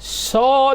100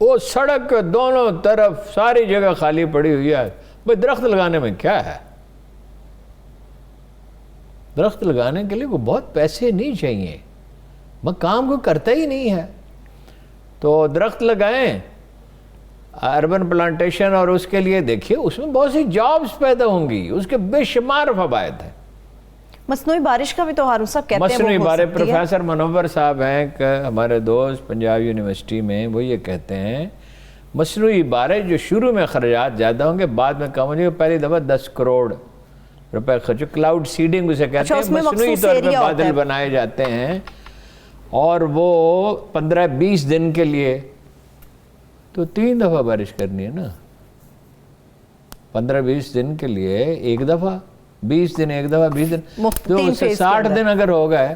وہ سڑک کے دونوں طرف ساری جگہ خالی پڑی ہوئی ہے. بھائی درخت لگانے میں کیا ہے؟ درخت لگانے کے لیے کو بہت پیسے نہیں چاہیے، کام کو کرتا ہی نہیں ہے. تو درخت لگائیں، اربن پلانٹیشن، اور اس کے لیے دیکھیے اس میں بہت سی جابز پیدا ہوں گی، اس کے بے شمار فوائد ہیں. مصنوعی بارش کا بھی تو ہارون صاحب کہتے ہیں مصنوعی بارش، پروفیسر منور صاحب ہیں کہ ہمارے دوست پنجاب یونیورسٹی میں، وہ یہ کہتے ہیں مصنوعی بارش جو شروع میں خرچات زیادہ ہوں گے، بعد میں کم ہو جائے گا. پہلی دفعہ 10 کروڑ روپے خرچ، کلاؤڈ سیڈنگ اسے کہتے ہیں، مصنوعی طور پہ بادل بنائے جاتے ہیں اور وہ 15-20 دن کے لیے. تو 3 دفعہ بارش کرنی ہے نا، 15-20 دن کے لیے ایک دفعہ، 20 دن ایک دفعہ، 20 دن، تو اس سے 60 دن اگر ہو گئے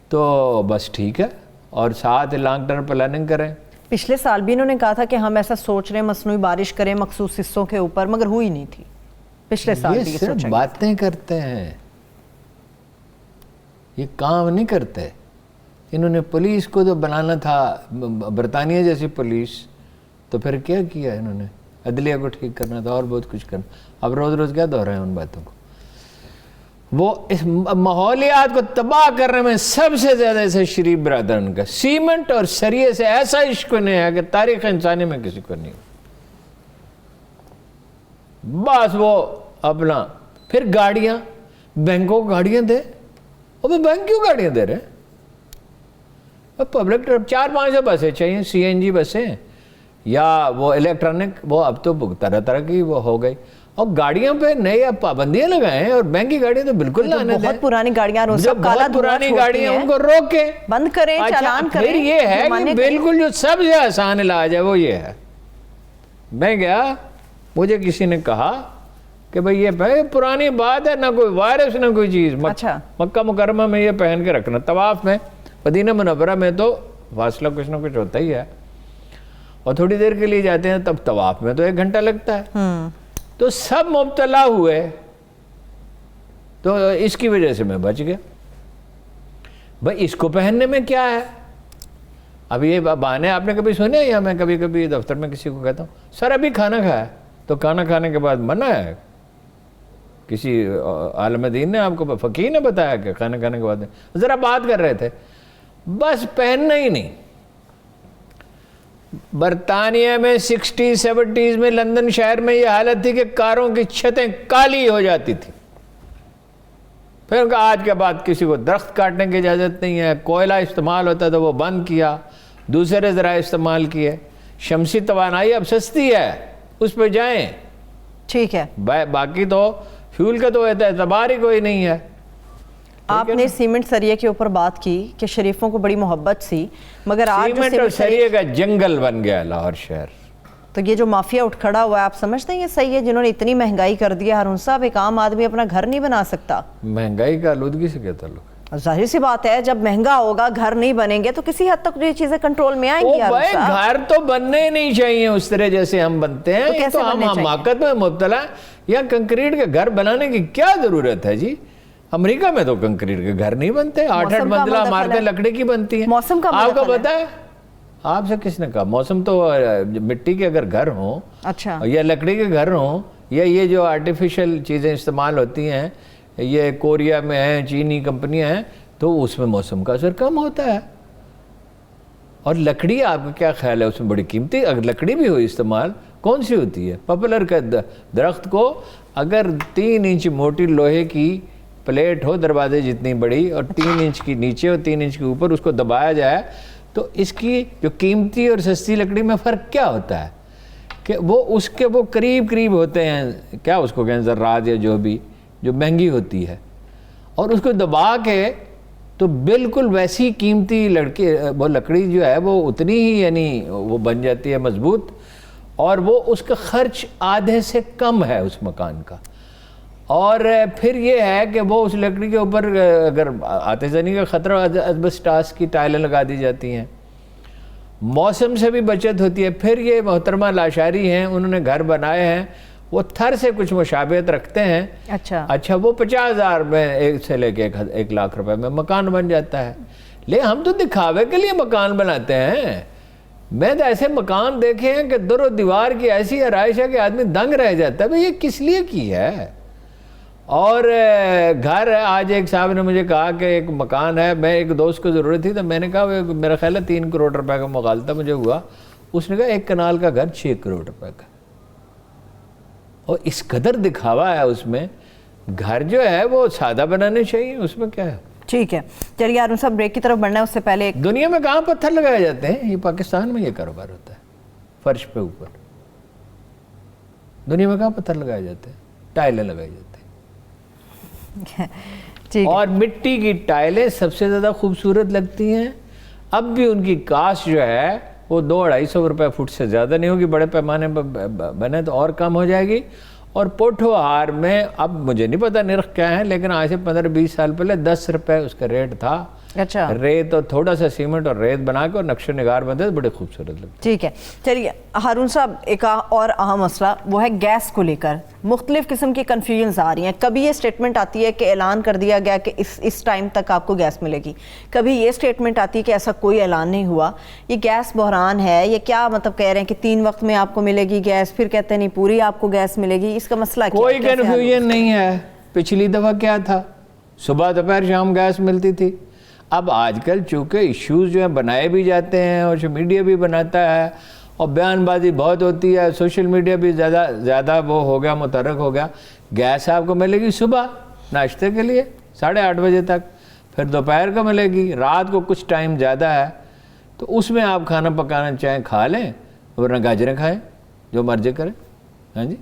تو بس ٹھیک ہے. اور ساتھ لانگ ٹرم پلاننگ کریں. پچھلے سال بھی انہوں نے کہا تھا کہ ہم ایسا سوچ رہے ہیں مصنوعی بارش کریں مخصوص حصوں کے اوپر، مگر ہوئی نہیں تھی. پچھلے سال بھی یہ صرف باتیں کرتے ہیں، یہ کام نہیں کرتے. انہوں نے پولیس کو تو بنانا تھا برطانیہ جیسی پولیس، تو پھر کیا کیا انہوں نے؟ عدلیہ کو ٹھیک کرنا تھا اور بہت کچھ کرنا. اب روز روز کیا دہرائیں ان باتوں کو. وہ اس ماحولیات کو تباہ کرنے میں سب سے زیادہ ایسے شریف برادران کا سیمنٹ اور سریے سے ایسا عشق نہیں ہے کہ تاریخ انسانی میں کسی کو نہیں. بس وہ اپنا پھر گاڑیاں، بینکوں کو گاڑیاں دے. وہ بینک کیوں گاڑیاں دے رہے ہیں؟ پبلک 400-500 بسیں چاہیے، CNG بسیں یا وہ الیکٹرانک، وہ اب تو طرح طرح کی وہ ہو گئی. اور گاڑیوں پہ نئے اب پابندیاں لگائیں، اور بینک کی گاڑیاں تو بالکل لانے دیں. بہت پرانی گاڑیاں، بہت پرانی گاڑیاں ان کو روکیں، بند کریں، چالان کریں. پھر یہ ہے کہ بالکل جو سب سے آسان علاج ہے وہ یہ ہے. میں گیا، مجھے کسی نے کہا کہ بھئی یہ پرانی بات ہے، نہ کوئی وائرس نہ کوئی چیز. مکہ مکرمہ میں یہ پہن کے رکھنا، طواف میں، مدینہ منورہ میں تو فاصلہ کچھ نہ کچھ ہوتا ہی ہے، اور تھوڑی دیر کے لیے جاتے ہیں، تب طواف میں تو 1 گھنٹہ لگتا ہے. تو سب مبتلا ہوئے، تو اس کی وجہ سے میں بچ گیا. بھئی اس کو پہننے میں کیا ہے؟ اب یہ بہانے آپ نے کبھی سنے؟ یا میں کبھی کبھی دفتر میں کسی کو کہتا ہوں سر ابھی کھانا کھایا، تو کھانا کھانے کے بعد منع ہے. کسی عالم دین نے آپ کو، فقیہ نے بتایا کہ کھانا کھانے کے بعد ذرا بات کر رہے تھے، بس پہننا ہی نہیں. برطانیہ میں 60-70s میں لندن شہر میں یہ حالت تھی کہ کاروں کی چھتیں کالی ہو جاتی تھی. پھر ان کا آج کے بعد کسی کو درخت کاٹنے کی اجازت نہیں ہے. کوئلہ استعمال ہوتا تو وہ بند کیا، دوسرے ذرائع استعمال کیے. شمسی توانائی اب سستی ہے، اس پہ جائیں، ٹھیک ہے. باقی تو فیول کا تو اعتبار ہی کوئی نہیں ہے. آپ نے سیمنٹ سریے کے اوپر بات کی کہ شریفوں کو بڑی محبت سی، مگر آج سیمنٹ اور سریے کا جنگل بن گیا لاہور شہر. تو یہ جو مافیا اٹھ کھڑا ہوا ہے، آپ سمجھتے ہیں یہ صحیح ہے؟ جنہوں نے اتنی مہنگائی کر دی ہے ہارون صاحب، ایک عام آدمی اپنا گھر نہیں بنا سکتا. مہنگائی کا آلودگی سے کیا تعلق؟ ظاہر سی بات ہے، جب مہنگا ہوگا، گھر نہیں بنیں گے تو کسی حد تک یہ چیزیں کنٹرول میں آئیں گی. گھر تو بننے نہیں چاہیے اس طرح جیسے ہم بنتے ہیں. تو ہم حماقت میں مبتلا. یا کنکریٹ کے گھر بنانے کی کیا ضرورت ہے جی؟ امریکہ میں تو کنکریٹ کے گھر نہیں بنتے، 8-8 منزلہ عمارتیں لکڑی کی بنتی ہیں. موسم کا آپ کو پتا ہے؟ آپ سے کس نے کہا؟ موسم تو مٹی کے اگر گھر ہوں یا لکڑی کے گھر ہوں، یا یہ جو آرٹیفیشل چیزیں استعمال ہوتی ہیں، یہ کوریا میں ہیں، چینی کمپنیاں ہیں، تو اس میں موسم کا اثر کم ہوتا ہے. اور لکڑی آپ کا کیا خیال ہے؟ اس میں بڑی قیمتی اگر لکڑی بھی ہو استعمال، کون سی ہوتی ہے؟ پاپولر کا درخت کو اگر 3 انچ موٹی لوہے کی پلیٹ ہو دروازے جتنی بڑی، اور 3 انچ کی نیچے اور 3 انچ کے اوپر، اس کو دبایا جائے، تو اس کی جو قیمتی اور سستی لکڑی میں فرق کیا ہوتا ہے؟ کہ وہ اس کے وہ قریب ہوتے ہیں، کیا اس کو کہیں، ذرات یا جو بھی، جو مہنگی ہوتی ہے، اور اس کو دبا کے تو بالکل ویسی قیمتی وہ لکڑی جو ہے وہ اتنی ہی، یعنی وہ بن جاتی ہے مضبوط، اور وہ اس کا خرچ آدھے سے کم ہے اس مکان کا. اور پھر یہ ہے کہ وہ اس لکڑی کے اوپر اگر آتش زنی کا خطرہ، اسبسٹاس کی ٹائلیں لگا دی جاتی ہیں، موسم سے بھی بچت ہوتی ہے. پھر یہ محترمہ لاشاری ہیں، انہوں نے گھر بنائے ہیں، وہ تھر سے کچھ مشابہت رکھتے ہیں. اچھا وہ 50,000 میں سے لے کے 1 لاکھ روپے میں مکان بن جاتا ہے. لیکن ہم تو دکھاوے کے لیے مکان بناتے ہیں. میں تو ایسے مکان دیکھے ہیں کہ در و دیوار کی ایسی آرائش ہے کہ آدمی دنگ رہ جاتا ہے بھئی یہ کس لیے کی ہے. اور گھر آج ایک صاحب نے مجھے کہا کہ ایک مکان ہے, میں ایک دوست کو ضرورت تھی تو میں نے کہا میرا خیال ہے 3 کروڑ روپے کا مغالطہ مجھے ہوا. اس نے کہا 1 کنال کا گھر 6 کروڑ روپے کا. اور اس قدر دکھاوا ہے اس میں. گھر جو ہے وہ سادہ بنانے چاہیے, اس میں کیا ہے. ٹھیک ہے چلیے ارون صاحب بریک کی طرف بڑھنا ہے, اس سے پہلے دنیا میں کہاں پتھر لگائے جاتے ہیں؟ یہ پاکستان میں یہ کاروبار ہوتا ہے, فرش پہ اوپر. دنیا میں کہاں پتھر لگائے جاتے ہیں؟ ٹائلیں لگائی جاتی ہیں. اور مٹی کی ٹائلیں سب سے زیادہ خوبصورت لگتی ہیں. اب بھی ان کی کاسٹ جو ہے وہ 200-250 روپے فٹ سے زیادہ نہیں ہوگی. بڑے پیمانے پر بنے تو اور کم ہو جائے گی. اور پوٹھو ہار میں اب مجھے نہیں پتا نرخ کیا ہے, لیکن آج سے 15-20 سال پہلے 10 روپے اس کا ریٹ تھا. اچھا, ریت اور تھوڑا سا سیمنٹ اور ریت بنا کے اور نقش و نگار بنتے تو بڑے خوبصورت لگتے. ٹھیک ہے چلیے ہارون صاحب, ایک اور اہم مسئلہ وہ ہے گیس کو لے کر. مختلف قسم کی کنفیوژنز آ رہی ہیں. کبھی یہ سٹیٹمنٹ آتی ہے کہ اعلان کر دیا گیا کہ اس ٹائم تک آپ کو گیس ملے گی, کبھی یہ سٹیٹمنٹ آتی ہے کہ ایسا کوئی اعلان نہیں ہوا. یہ گیس بحران ہے, یہ کیا مطلب کہہ رہے ہیں کہ 3 وقت میں آپ کو ملے گی گیس, پھر کہتے ہیں نہیں پوری آپ کو گیس ملے گی, اس کا مسئلہ کیا ہے؟ کوئی کنفیوژن نہیں ہے. پچھلی دفعہ کیا تھا, صبح دوپہر شام گیس ملتی تھی. اب آج کل چونکہ ایشوز جو ہیں بنائے بھی جاتے ہیں اور میڈیا بھی بناتا ہے اور بیان بازی بہت ہوتی ہے, سوشل میڈیا بھی زیادہ وہ ہو گیا, متحرک ہو گیا. گیس آپ کو ملے گی صبح ناشتے کے لیے 8:30 بجے تک, پھر دوپہر کو ملے گی, رات کو کچھ ٹائم زیادہ ہے تو اس میں آپ کھانا پکانا چاہیں کھا لیں, ورنہ گاجریں کھائیں, جو مرضی کریں. ہاں جی.